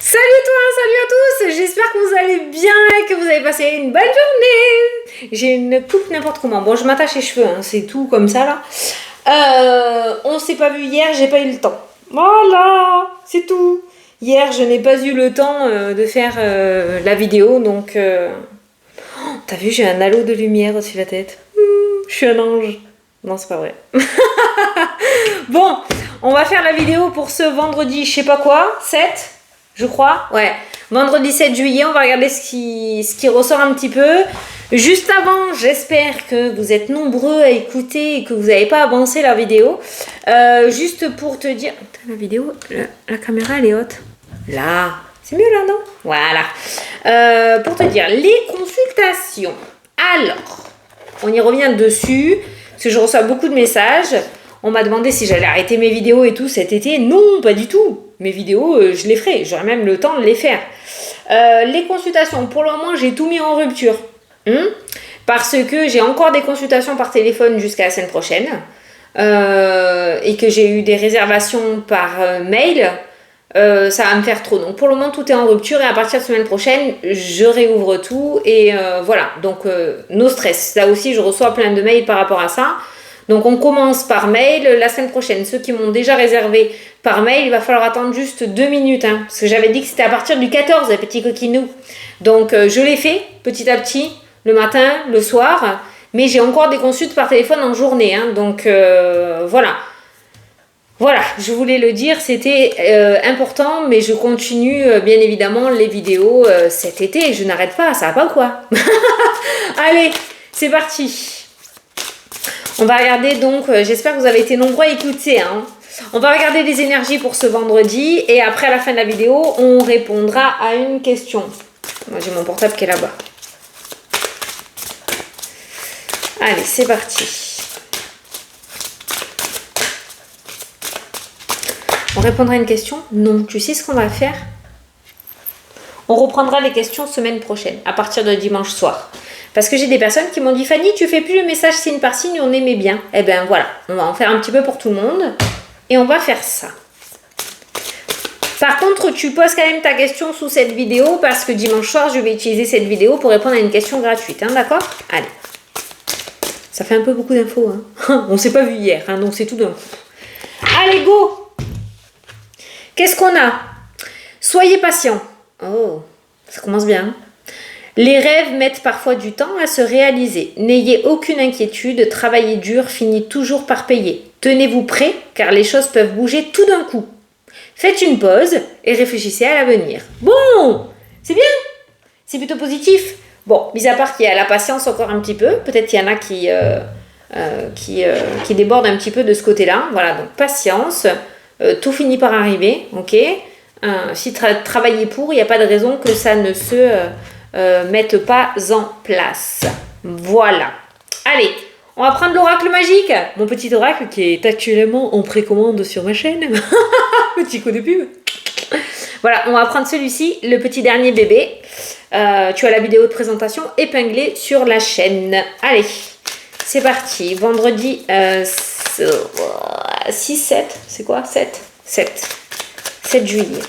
Salut toi, salut à tous, j'espère que vous allez bien et que vous avez passé une bonne journée. J'ai une coupe n'importe comment. Bon, je m'attache les cheveux, hein, c'est tout comme ça là. On s'est pas vu hier, j'ai pas eu le temps. Voilà, c'est tout. Hier, je n'ai pas eu le temps de faire la vidéo, donc... t'as vu, j'ai un halo de lumière au-dessus de la tête. Je suis un ange. Non, c'est pas vrai. Bon, on va faire la vidéo pour ce vendredi, je sais pas quoi, 7 je crois. Ouais, vendredi 7 juillet, on va regarder ce qui ressort un petit peu. Juste avant, j'espère que vous êtes nombreux à écouter et que vous n'avez pas avancé la vidéo. Juste pour te dire... Putain, la vidéo, la caméra, elle est haute. Là, c'est mieux là, non? Voilà. Pour te dire, les consultations. Alors, on y revient dessus, parce que je reçois beaucoup de messages. On m'a demandé si j'allais arrêter mes vidéos et tout cet été. Non, pas du tout. Mes vidéos, je les ferai. J'aurai même le temps de les faire. Les consultations, pour le moment, j'ai tout mis en rupture. Parce que j'ai encore des consultations par téléphone jusqu'à la semaine prochaine. Et que j'ai eu des réservations par mail. Ça va me faire trop. Donc pour le moment, tout est en rupture. Et à partir de la semaine prochaine, je réouvre tout. Et voilà. Donc, no stress. Là aussi, je reçois plein de mails par rapport à ça. Donc on commence par mail la semaine prochaine. Ceux qui m'ont déjà réservé par mail, il va falloir attendre juste 2 minutes. Parce que j'avais dit que c'était à partir du 14, les petits coquinous. Donc je l'ai fait petit à petit, le matin, le soir. Mais j'ai encore des consultes par téléphone en journée. Donc voilà. Voilà, je voulais le dire, c'était important. Mais je continue bien évidemment les vidéos cet été. Je n'arrête pas, ça va pas ou quoi? Allez, c'est parti. On va regarder donc, j'espère que vous avez été nombreux à écouter. On va regarder les énergies pour ce vendredi et après à la fin de la vidéo, on répondra à une question. Moi j'ai mon portable qui est là-bas. Allez, c'est parti. On répondra à une question? Non, tu sais ce qu'on va faire? On reprendra les questions semaine prochaine, à partir de dimanche soir. Parce que j'ai des personnes qui m'ont dit « Fanny, tu fais plus le message signe par signe, on aimait bien. » Eh bien voilà, on va en faire un petit peu pour tout le monde. Et on va faire ça. Par contre, tu poses quand même ta question sous cette vidéo parce que dimanche soir, je vais utiliser cette vidéo pour répondre à une question gratuite. D'accord? Allez. Ça fait un peu beaucoup d'infos. On ne s'est pas vu hier, donc c'est tout d'un coup. Allez, go! Qu'est-ce qu'on a? Soyez patient. Oh, ça commence bien. Les rêves mettent parfois du temps à se réaliser. N'ayez aucune inquiétude, travaillez dur finit toujours par payer. Tenez-vous prêts car les choses peuvent bouger tout d'un coup. Faites une pause et réfléchissez à l'avenir. Bon, c'est bien, c'est plutôt positif. Bon, mis à part qu'il y a la patience encore un petit peu, peut-être qu'il y en a qui débordent un petit peu de ce côté-là. Voilà, donc patience, tout finit par arriver, ok. Si travaillez pour, il n'y a pas de raison que ça ne se... mettent pas en place. Voilà. Allez, on va prendre l'oracle magique. Mon petit oracle qui est actuellement en précommande sur ma chaîne. Petit coup de pub. Voilà, on va prendre celui-ci, le petit dernier bébé. Tu as la vidéo de présentation épinglée sur la chaîne. Allez, c'est parti. Vendredi 6, 7. C'est quoi? 7 juillet.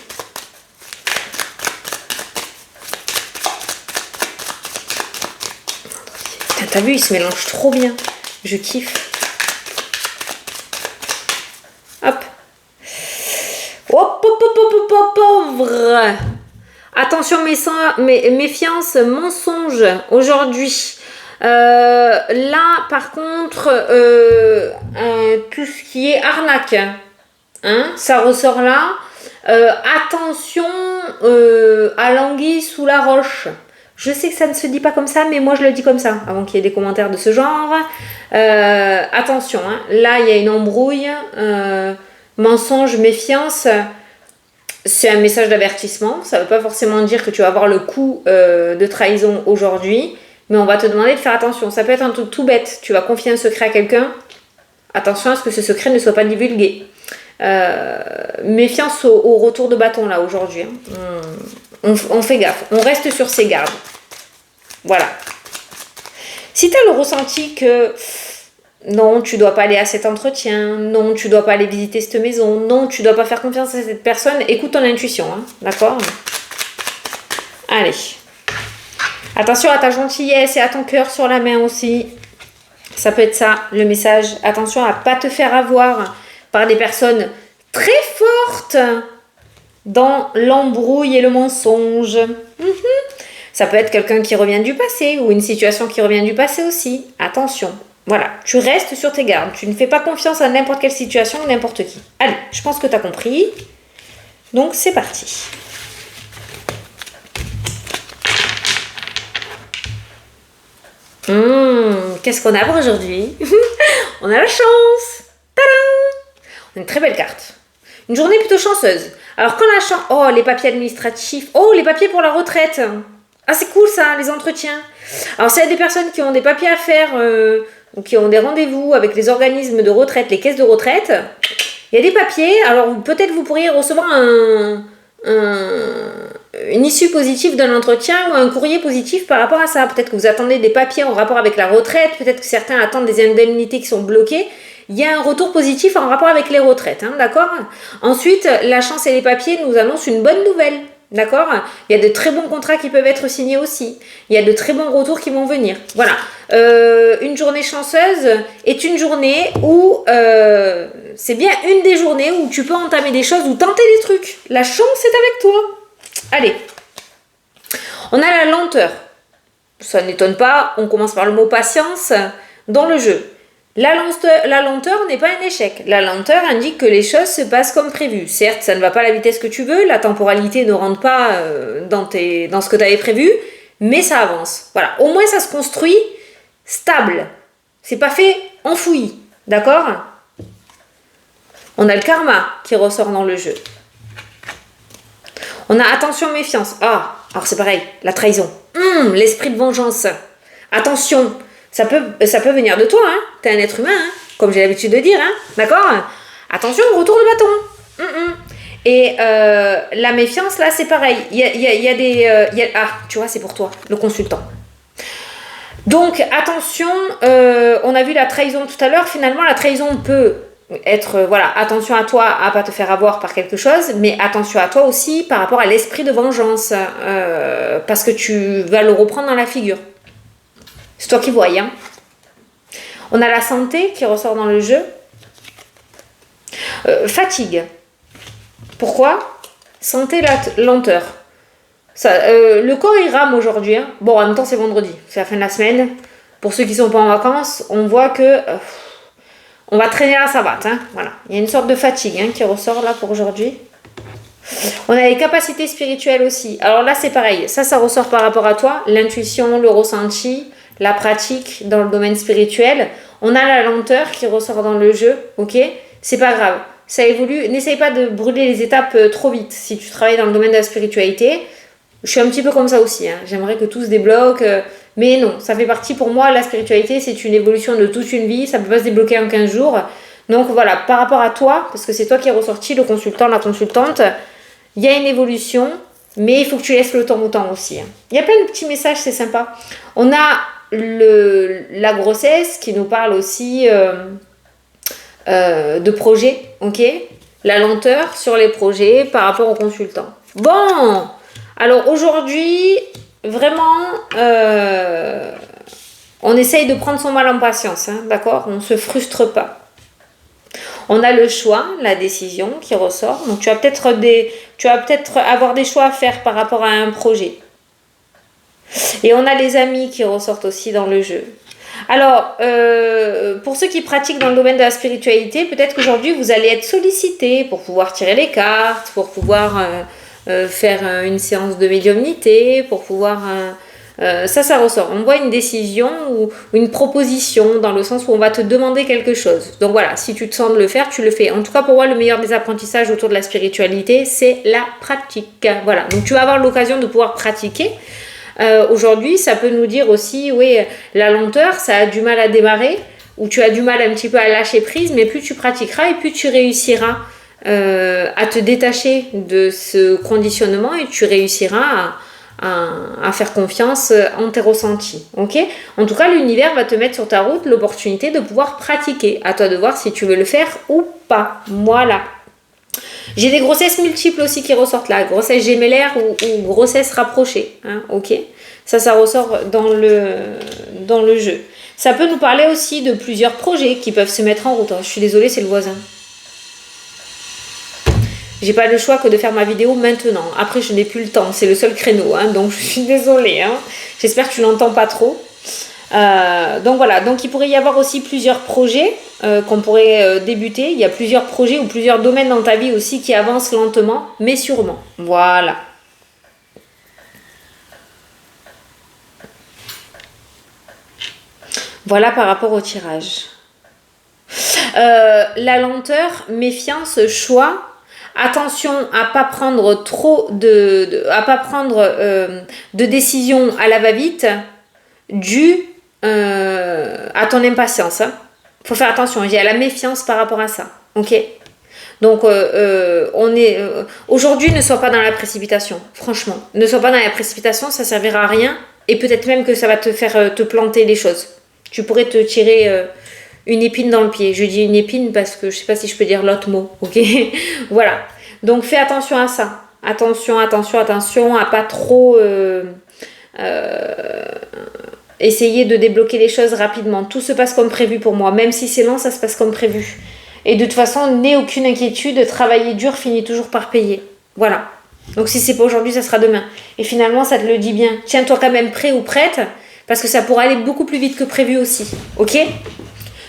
T'as vu, il se mélange trop bien. Je kiffe. Hop. Hop, hop, hop, hop, hop, hop, pauvre. Attention, méfiance, mensonge aujourd'hui. Là, par contre, tout ce qui est arnaque, ça ressort là. Attention à l'anguille sous la roche. Je sais que ça ne se dit pas comme ça, mais moi je le dis comme ça, avant qu'il y ait des commentaires de ce genre. Attention, là il y a une embrouille, mensonge, méfiance. C'est un message d'avertissement. Ça ne veut pas forcément dire que tu vas avoir le coup de trahison aujourd'hui, mais on va te demander de faire attention. Ça peut être un truc tout bête. Tu vas confier un secret à quelqu'un. Attention à ce que ce secret ne soit pas divulgué. Méfiance au retour de bâton là aujourd'hui. On fait gaffe, on reste sur ses gardes. Voilà. Si tu as le ressenti que Non, tu dois pas aller à cet entretien. Non, tu dois pas aller visiter cette maison. Non, tu dois pas faire confiance à cette personne. Écoute ton intuition, hein, d'accord? Allez. Attention à ta gentillesse et à ton cœur sur la main aussi. Ça peut être ça, le message. Attention à pas te faire avoir par des personnes très fortes dans l'embrouille et le mensonge. Ça peut être quelqu'un qui revient du passé ou une situation qui revient du passé aussi. Attention. Voilà, tu restes sur tes gardes. Tu ne fais pas confiance à n'importe quelle situation ou n'importe qui. Allez, je pense que tu as compris. Donc, c'est parti. Qu'est-ce qu'on a pour aujourd'hui? On a la chance. Tadam! On a une très belle carte. Une journée plutôt chanceuse. Alors, quand la chance... Oh, les papiers administratifs. Oh, les papiers pour la retraite. Ah, c'est cool ça, les entretiens. Alors, s'il y a des personnes qui ont des papiers à faire... ou qui ont des rendez-vous avec les organismes de retraite, les caisses de retraite, il y a des papiers. Alors peut-être vous pourriez recevoir une issue positive d'un entretien ou un courrier positif par rapport à ça. Peut-être que vous attendez des papiers en rapport avec la retraite, peut-être que certains attendent des indemnités qui sont bloquées. Il y a un retour positif en rapport avec les retraites, hein, d'accord? Ensuite, la chance et les papiers nous annoncent une bonne nouvelle. D'accord? Il y a de très bons contrats qui peuvent être signés aussi. Il y a de très bons retours qui vont venir. Voilà. Une journée chanceuse est une journée où... c'est bien une des journées où tu peux entamer des choses ou tenter des trucs. La chance est avec toi. Allez. On a la lenteur. Ça n'étonne pas. On commence par le mot patience dans le jeu. La lenteur n'est pas un échec. La lenteur indique que les choses se passent comme prévu. Certes, ça ne va pas à la vitesse que tu veux, la temporalité ne rentre pas dans ce que tu avais prévu, mais ça avance. Voilà, au moins ça se construit stable. C'est pas fait enfoui, d'accord? On a le karma qui ressort dans le jeu. On a attention, méfiance. Ah, alors c'est pareil, la trahison. L'esprit de vengeance. Attention. Ça peut venir de toi, hein. T'es un être humain, hein, comme j'ai l'habitude de dire, hein. D'accord? Attention, retour de bâton. Et la méfiance, là, c'est pareil. Il y a des... ah, tu vois, c'est pour toi, le consultant. Donc, attention, on a vu la trahison tout à l'heure. Finalement, la trahison peut être, voilà, attention à toi à pas te faire avoir par quelque chose, mais attention à toi aussi par rapport à l'esprit de vengeance, parce que tu vas le reprendre dans la figure. C'est toi qui vois, hein. On a la santé qui ressort dans le jeu. Fatigue. Pourquoi? Santé, lenteur. Ça, le corps, il rame aujourd'hui. Hein. Bon, en même temps, c'est vendredi. C'est la fin de la semaine. Pour ceux qui ne sont pas en vacances, on voit que on va traîner la savate. Hein. Voilà. Il y a une sorte de fatigue, hein, qui ressort là pour aujourd'hui. On a les capacités spirituelles aussi. Alors là, c'est pareil. Ça ressort par rapport à toi. L'intuition, le ressenti, la pratique dans le domaine spirituel. On a la lenteur qui ressort dans le jeu, ok? C'est pas grave, ça évolue. N'essaye pas de brûler les étapes trop vite si tu travailles dans le domaine de la spiritualité. Je suis un petit peu comme ça aussi, hein. J'aimerais que tout se débloque, mais non, ça fait partie pour moi, la spiritualité, c'est une évolution de toute une vie, ça peut pas se débloquer en 15 jours. Donc voilà, par rapport à toi, parce que c'est toi qui es ressorti, le consultant, la consultante, il y a une évolution, mais il faut que tu laisses le temps au temps aussi, hein. Il y a plein de petits messages, c'est sympa. On a la grossesse qui nous parle aussi de projets, ok? La lenteur sur les projets par rapport aux consultants. Bon, alors aujourd'hui, vraiment, on essaye de prendre son mal en patience, hein, d'accord? On ne se frustre pas. On a le choix, la décision qui ressort. Donc tu vas peut-être avoir des choix à faire par rapport à un projet. Et on a les amis qui ressortent aussi dans le jeu. Alors, pour ceux qui pratiquent dans le domaine de la spiritualité, peut-être qu'aujourd'hui, vous allez être sollicité pour pouvoir tirer les cartes, pour pouvoir faire une séance de médiumnité, pour pouvoir... ça ressort. On voit une décision ou une proposition dans le sens où on va te demander quelque chose. Donc voilà, si tu te sens de le faire, tu le fais. En tout cas, pour moi, le meilleur des apprentissages autour de la spiritualité, c'est la pratique. Voilà, donc tu vas avoir l'occasion de pouvoir pratiquer. Aujourd'hui, ça peut nous dire aussi, oui, la lenteur, ça a du mal à démarrer, ou tu as du mal un petit peu à lâcher prise, mais plus tu pratiqueras et plus tu réussiras à te détacher de ce conditionnement et tu réussiras à faire confiance en tes ressentis. Ok? En tout cas, l'univers va te mettre sur ta route l'opportunité de pouvoir pratiquer. À toi de voir si tu veux le faire ou pas. Voilà. J'ai des grossesses multiples aussi qui ressortent là. Grossesse gémellaire ou grossesse rapprochée. Hein, ok? Ça ressort dans le jeu. Ça peut nous parler aussi de plusieurs projets qui peuvent se mettre en route. Je suis désolée, c'est le voisin. J'ai pas le choix que de faire ma vidéo maintenant. Après, je n'ai plus le temps. C'est le seul créneau. Hein, donc, je suis désolée. Hein. J'espère que tu l'entends pas trop. Donc, voilà. Donc, il pourrait y avoir aussi plusieurs projets qu'on pourrait débuter. Il y a plusieurs projets ou plusieurs domaines dans ta vie aussi qui avancent lentement, mais sûrement. Voilà. Voilà par rapport au tirage. La lenteur, méfiance, choix. Attention à pas prendre trop à pas prendre de décisions à la va-vite due à ton impatience. Hein. Faut faire attention. Il y a la méfiance par rapport à ça. Ok. Donc aujourd'hui, ne sois pas dans la précipitation. Franchement, ne sois pas dans la précipitation. Ça servira à rien et peut-être même que ça va te faire te planter les choses. Tu pourrais te tirer une épine dans le pied. Je dis une épine parce que je sais pas si je peux dire l'autre mot, ok? Voilà. Donc fais attention à ça. Attention à pas trop essayer de débloquer les choses rapidement. Tout se passe comme prévu pour moi. Même si c'est lent, ça se passe comme prévu. Et de toute façon, n'aie aucune inquiétude. Travailler dur finit toujours par payer. Voilà. Donc si c'est pas aujourd'hui, ça sera demain. Et finalement, ça te le dit bien. Tiens-toi quand même prêt ou prête. Parce que ça pourra aller beaucoup plus vite que prévu aussi. Ok?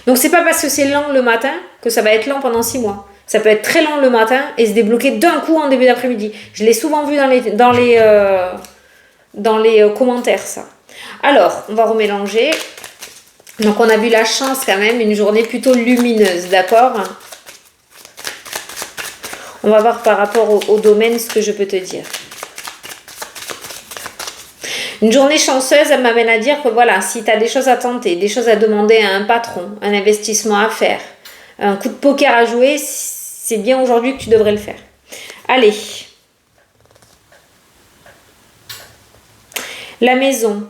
Donc c'est pas parce que c'est lent le matin que ça va être lent pendant 6 mois. Ça peut être très lent le matin et se débloquer d'un coup en début d'après-midi. Je l'ai souvent vu dans les commentaires, ça. Alors, on va remélanger. Donc on a vu la chance quand même, une journée plutôt lumineuse, d'accord? On va voir par rapport au domaine ce que je peux te dire. Une journée chanceuse, elle m'amène à dire que voilà, si tu as des choses à tenter, des choses à demander à un patron, un investissement à faire, un coup de poker à jouer, c'est bien aujourd'hui que tu devrais le faire. Allez. La maison.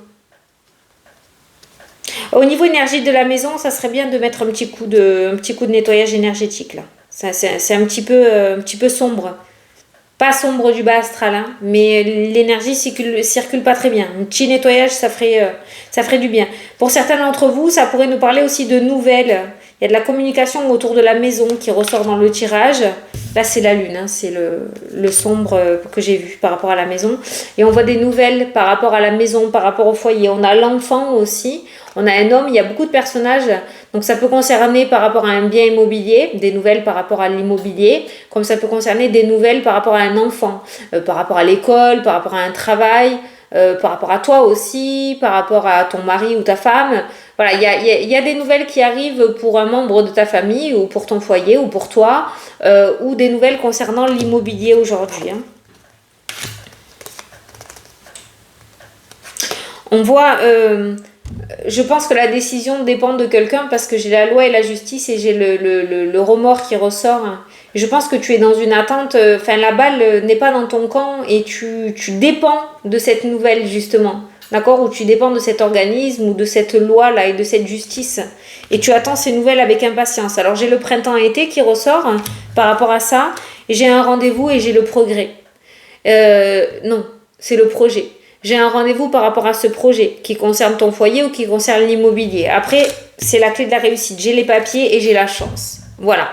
Au niveau énergie de la maison, ça serait bien de mettre un petit coup de nettoyage énergétique là. C'est un petit peu sombre. Pas sombre du bas astral, hein, mais l'énergie circule pas très bien. Un petit nettoyage, ça ferait du bien. Pour certains d'entre vous, ça pourrait nous parler aussi de nouvelles. Il y a de la communication autour de la maison qui ressort dans le tirage. Là, c'est la lune, hein, c'est le sombre que j'ai vu par rapport à la maison. Et on voit des nouvelles par rapport à la maison, par rapport au foyer. On a l'enfant aussi. On a un homme, il y a beaucoup de personnages, donc ça peut concerner par rapport à un bien immobilier, des nouvelles par rapport à l'immobilier, comme ça peut concerner des nouvelles par rapport à un enfant, par rapport à l'école, par rapport à un travail, par rapport à toi aussi, par rapport à ton mari ou ta femme. Voilà, il y a des nouvelles qui arrivent pour un membre de ta famille ou pour ton foyer ou pour toi, ou des nouvelles concernant l'immobilier aujourd'hui. Hein. On voit... je pense que la décision dépend de quelqu'un parce que j'ai la loi et la justice et j'ai le remords qui ressort. Je pense que tu es dans une attente, enfin la balle n'est pas dans ton camp et tu dépends de cette nouvelle justement, d'accord? Ou tu dépends de cet organisme ou de cette loi-là et de cette justice. Et tu attends ces nouvelles avec impatience. Alors j'ai le printemps-été qui ressort par rapport à ça et j'ai un rendez-vous et j'ai le progrès. Non, c'est le projet. J'ai un rendez-vous par rapport à ce projet qui concerne ton foyer ou qui concerne l'immobilier. Après, c'est la clé de la réussite. J'ai les papiers et j'ai la chance. Voilà.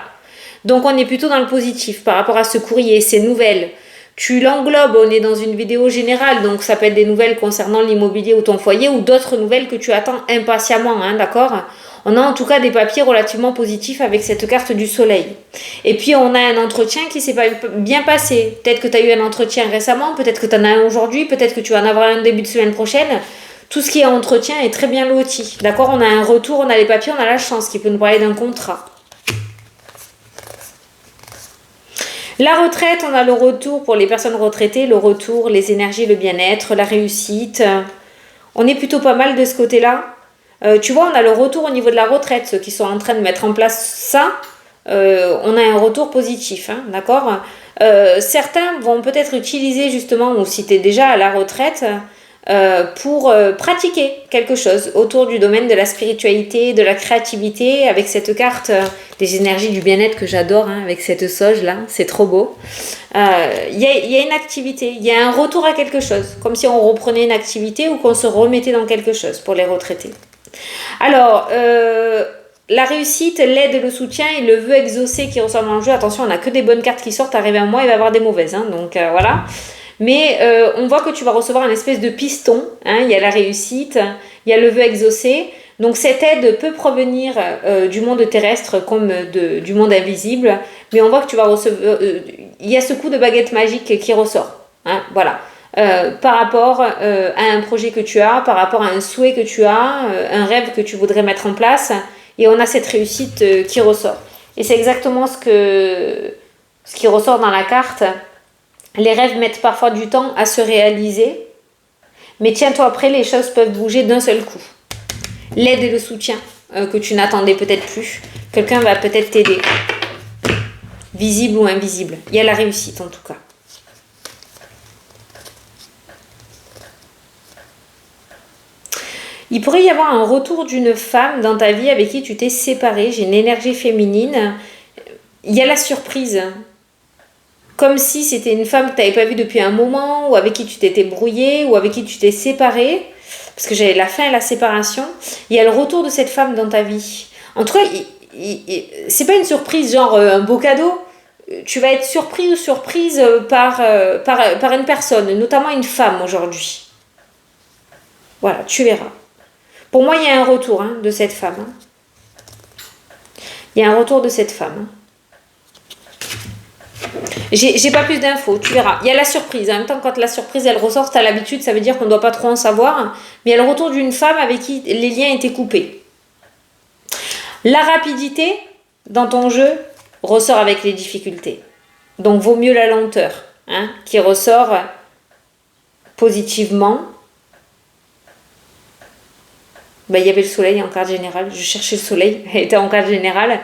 Donc, on est plutôt dans le positif par rapport à ce courrier, ces nouvelles. Tu l'englobes, on est dans une vidéo générale. Donc, ça peut être des nouvelles concernant l'immobilier ou ton foyer ou d'autres nouvelles que tu attends impatiemment, hein, d'accord ? On a en tout cas des papiers relativement positifs avec cette carte du soleil. Et puis on a un entretien qui s'est bien passé. Peut-être que tu as eu un entretien récemment, peut-être que tu en as un aujourd'hui, peut-être que tu vas en avoir un début de semaine prochaine. Tout ce qui est entretien est très bien loti. D'accord ? On a un retour, on a les papiers, on a la chance qui peut nous parler d'un contrat. La retraite, on a le retour pour les personnes retraitées, le retour, les énergies, le bien-être, la réussite. On est plutôt pas mal de ce côté-là. Tu vois, on a le retour au niveau de la retraite, ceux qui sont en train de mettre en place ça, on a un retour positif, hein, d'accord ? Certains vont peut-être utiliser justement, ou si tu es déjà à la retraite, pour pratiquer quelque chose autour du domaine de la spiritualité, de la créativité, avec cette carte des énergies du bien-être que j'adore, hein, avec cette sauge là, c'est trop beau. Il y a une activité, il y a un retour à quelque chose, comme si on reprenait une activité ou qu'on se remettait dans quelque chose pour les retraités. Alors, la réussite, l'aide et le soutien et le vœu exaucé qui ressort dans le jeu. Attention, on n'a que des bonnes cartes qui sortent. Arrivé à moi, il va y avoir des mauvaises. Hein, donc voilà. Mais on voit que tu vas recevoir une espèce de piston. Hein, il y a la réussite, il y a le vœu exaucé. Donc cette aide peut provenir du monde terrestre comme du monde invisible. Mais on voit que tu vas recevoir... il y a ce coup de baguette magique qui ressort. Hein, voilà. Par rapport à un projet que tu as, par rapport à un souhait que tu as, un rêve que tu voudrais mettre en place, et on a cette réussite qui ressort. Et c'est exactement ce qui ressort dans la carte. Les rêves mettent parfois du temps à se réaliser, mais tiens-toi prêt, les choses peuvent bouger d'un seul coup. L'aide et le soutien que tu n'attendais peut-être plus, quelqu'un va peut-être t'aider, visible ou invisible. Il y a la réussite en tout cas. Il pourrait y avoir un retour d'une femme dans ta vie avec qui tu t'es séparé. J'ai une énergie féminine. Il y a la surprise. Comme si c'était une femme que tu n'avais pas vue depuis un moment, ou avec qui tu t'étais brouillé, ou avec qui tu t'es séparé. Parce que j'avais la fin et la séparation. Il y a le retour de cette femme dans ta vie. En tout cas, c'est pas une surprise, genre un beau cadeau. Tu vas être surpris ou surprise par une personne, notamment une femme aujourd'hui. Voilà, tu verras. Pour moi, il y a un retour de cette femme. Il y a un retour de cette femme. J'ai pas plus d'infos, tu verras. Il y a la surprise. En même temps, quand la surprise, elle ressort, t'as l'habitude, ça veut dire qu'on ne doit pas trop en savoir. Mais il y a le retour d'une femme avec qui les liens étaient coupés. La rapidité dans ton jeu ressort avec les difficultés. Donc, vaut mieux la lenteur, qui ressort positivement. Il y avait le soleil en carte générale. Je cherchais le soleil, elle était en carte générale.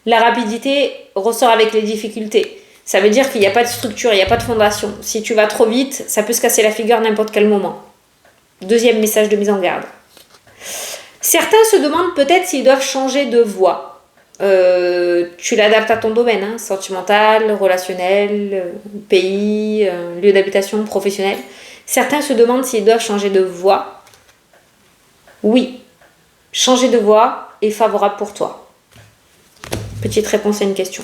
La rapidité ressort avec les difficultés. Ça veut dire qu'il n'y a pas de structure, il n'y a pas de fondation. Si tu vas trop vite, ça peut se casser la figure à n'importe quel moment. Deuxième message de mise en garde. Certains se demandent peut-être s'ils doivent changer de voie. Tu l'adaptes à ton domaine, sentimental, relationnel, pays, lieu d'habitation, professionnel. Certains se demandent s'ils doivent changer de voie. Oui. Changer de voie est favorable pour toi. Petite réponse à une question.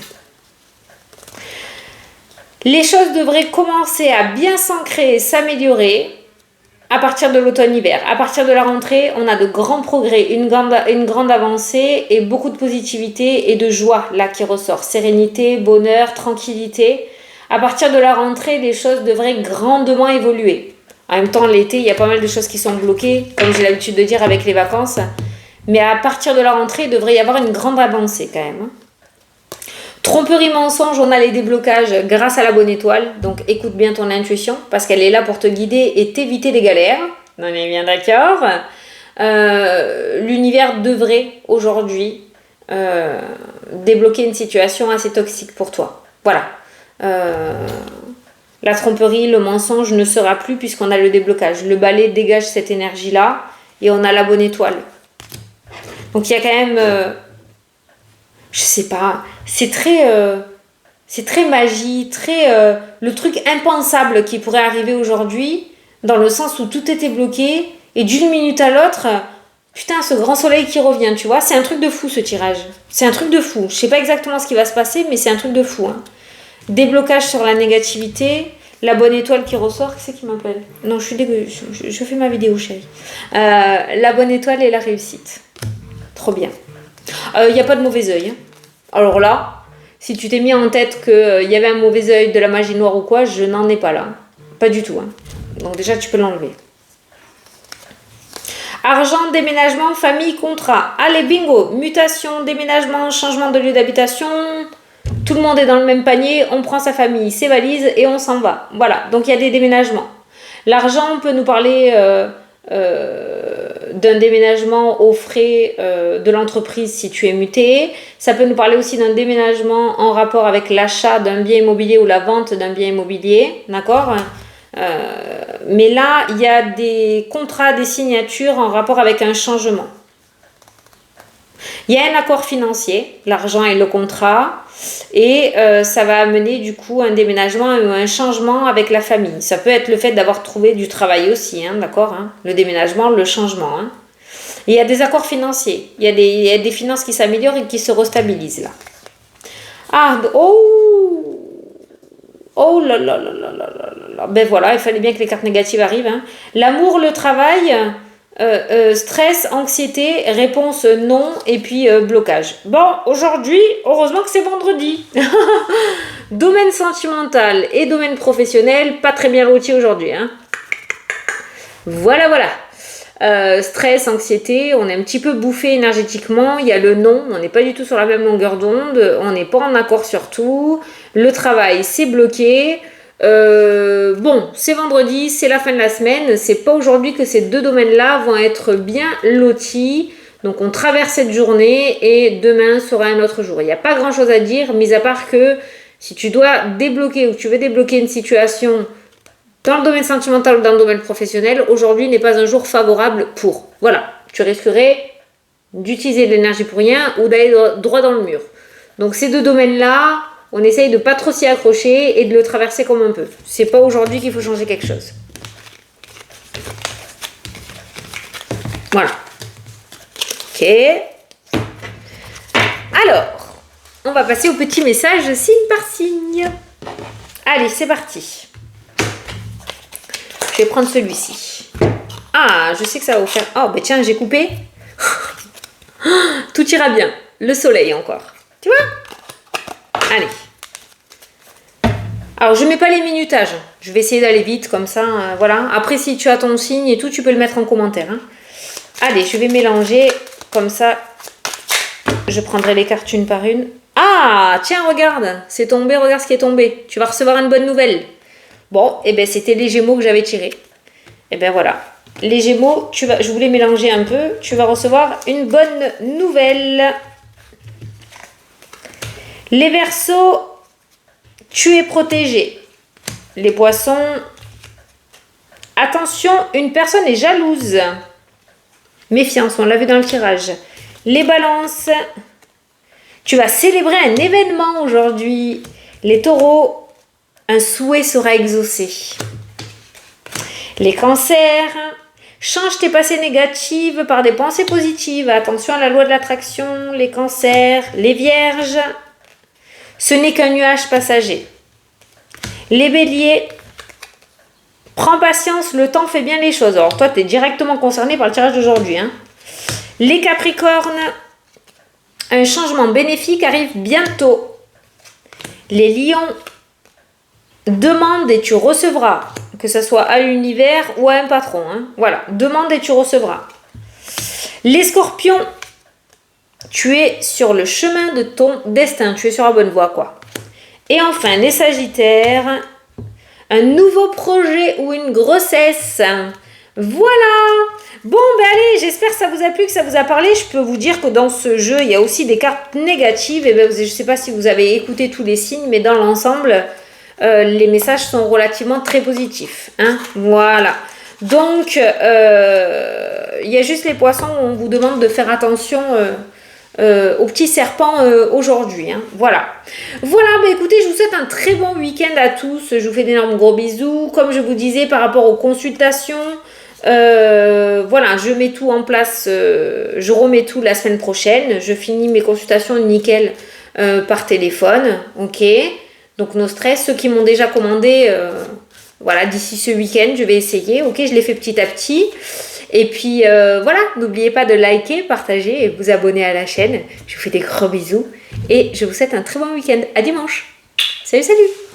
Les choses devraient commencer à bien s'ancrer et s'améliorer à partir de l'automne-hiver. À partir de la rentrée, on a de grands progrès, une grande avancée et beaucoup de positivité et de joie là qui ressort. Sérénité, bonheur, tranquillité. À partir de la rentrée, les choses devraient grandement évoluer. En même temps, l'été, il y a pas mal de choses qui sont bloquées, comme j'ai l'habitude de dire avec les vacances. Mais à partir de la rentrée, il devrait y avoir une grande avancée quand même. Tromperie, mensonge, on a les déblocages grâce à la bonne étoile. Donc écoute bien ton intuition parce qu'elle est là pour te guider et t'éviter des galères. On est bien d'accord. L'univers devrait aujourd'hui débloquer une situation assez toxique pour toi. Voilà. La tromperie, le mensonge ne sera plus puisqu'on a le déblocage. Le balai dégage cette énergie-là et on a la bonne étoile. Donc il y a quand même... je sais pas, c'est très magie, très le truc impensable qui pourrait arriver aujourd'hui, dans le sens où tout était bloqué, et d'une minute à l'autre, putain, ce grand soleil qui revient, tu vois, c'est un truc de fou ce tirage, c'est un truc de fou, je sais pas exactement ce qui va se passer, mais c'est un truc de fou. Déblocage sur la négativité, la bonne étoile qui ressort, qui c'est qui m'appelle ? Non, je suis dégueu, je fais ma vidéo, chérie. La bonne étoile et la réussite, trop bien. Il n'y a pas de mauvais œil. Alors là, si tu t'es mis en tête qu'il y avait un mauvais œil, de la magie noire ou quoi, je n'en ai pas là. Pas du tout. Donc déjà, tu peux l'enlever. Argent, déménagement, famille, contrat. Allez, bingo. Mutation, déménagement, changement de lieu d'habitation. Tout le monde est dans le même panier. On prend sa famille, ses valises et on s'en va. Voilà, donc il y a des déménagements. L'argent peut nous parler... d'un déménagement aux frais de l'entreprise si tu es muté. Ça peut nous parler aussi d'un déménagement en rapport avec l'achat d'un bien immobilier ou la vente d'un bien immobilier, d'accord? Mais là, il y a des contrats, des signatures en rapport avec un changement. Il y a un accord financier, l'argent et le contrat, et ça va amener du coup un déménagement ou un changement avec la famille. Ça peut être le fait d'avoir trouvé du travail aussi, hein, d'accord, hein, le déménagement, le changement. Hein. Et il y a des accords financiers, il y a des finances qui s'améliorent et qui se restabilisent là. Ah, oh là là là là là là là. Ben voilà, il fallait bien que les cartes négatives arrivent. Hein. L'amour, le travail... stress, anxiété, réponse non et puis blocage. Bon, aujourd'hui, heureusement que c'est vendredi. Domaine sentimental et domaine professionnel, pas très bien lotis aujourd'hui. Hein. Voilà, voilà. Stress, anxiété, on est un petit peu bouffé énergétiquement. Il y a le non, on n'est pas du tout sur la même longueur d'onde. On n'est pas en accord sur tout. Le travail, c'est bloqué. Bon, c'est vendredi, c'est la fin de la semaine, c'est pas aujourd'hui que ces deux domaines-là vont être bien lotis. Donc on traverse cette journée et demain sera un autre jour. Il n'y a pas grand-chose à dire, mis à part que si tu dois débloquer ou tu veux débloquer une situation dans le domaine sentimental ou dans le domaine professionnel, aujourd'hui n'est pas un jour favorable pour. Voilà, tu risquerais d'utiliser de l'énergie pour rien ou d'aller droit dans le mur. Donc ces deux domaines-là, on essaye de pas trop s'y accrocher et de le traverser comme un peu. C'est pas aujourd'hui qu'il faut changer quelque chose. Voilà. Ok. Alors, on va passer au petit message signe par signe. Allez, c'est parti. Je vais prendre celui-ci. Ah, je sais que ça va vous faire... Oh, ben tiens, j'ai coupé. Tout ira bien. Le soleil encore. Tu vois ? Allez. Alors, je ne mets pas les minutages. Je vais essayer d'aller vite, comme ça, voilà. Après, si tu as ton signe et tout, tu peux le mettre en commentaire. Hein. Allez, je vais mélanger. Comme ça, je prendrai les cartes une par une. Ah, tiens, regarde. C'est tombé, regarde ce qui est tombé. Tu vas recevoir une bonne nouvelle. Bon, et ben c'était les Gémeaux que j'avais tirés. Et ben voilà. Les Gémeaux, je voulais mélanger un peu. Tu vas recevoir une bonne nouvelle. Les Verseaux, tu es protégé. Les Poissons, attention, une personne est jalouse. Méfiance, on l'a vu dans le tirage. Les Balances, tu vas célébrer un événement aujourd'hui. Les Taureaux, un souhait sera exaucé. Les Cancers, change tes pensées négatives par des pensées positives. Attention à la loi de l'attraction. Les Cancers, les Vierges, ce n'est qu'un nuage passager. Les Béliers, prends patience, le temps fait bien les choses. Alors toi, tu es directement concerné par le tirage d'aujourd'hui. Hein. Les Capricornes, un changement bénéfique arrive bientôt. Les Lions, demande et tu recevras. Que ce soit à l'univers ou à un patron. Hein. Voilà, demande et tu recevras. Les Scorpions, tu es sur le chemin de ton destin. Tu es sur la bonne voie, quoi. Et enfin, les Sagittaires, un nouveau projet ou une grossesse. Voilà. Bon, ben allez, j'espère que ça vous a plu, que ça vous a parlé. Je peux vous dire que dans ce jeu, il y a aussi des cartes négatives. Et ben, je ne sais pas si vous avez écouté tous les signes, mais dans l'ensemble, les messages sont relativement très positifs. Hein. Voilà. Donc, il y a juste les Poissons où on vous demande de faire attention... aux petits serpents aujourd'hui. Hein. Voilà. Voilà, bah écoutez, je vous souhaite un très bon week-end à tous. Je vous fais d'énormes gros bisous. Comme je vous disais, par rapport aux consultations, voilà, je mets tout en place. Je remets tout la semaine prochaine. Je finis mes consultations nickel par téléphone. Ok. Donc, nos stress, ceux qui m'ont déjà commandé, voilà, d'ici ce week-end, je vais essayer. Ok, je les fais petit à petit. Et puis voilà, n'oubliez pas de liker, partager et vous abonner à la chaîne. Je vous fais des gros bisous et je vous souhaite un très bon week-end. À dimanche. Salut, salut!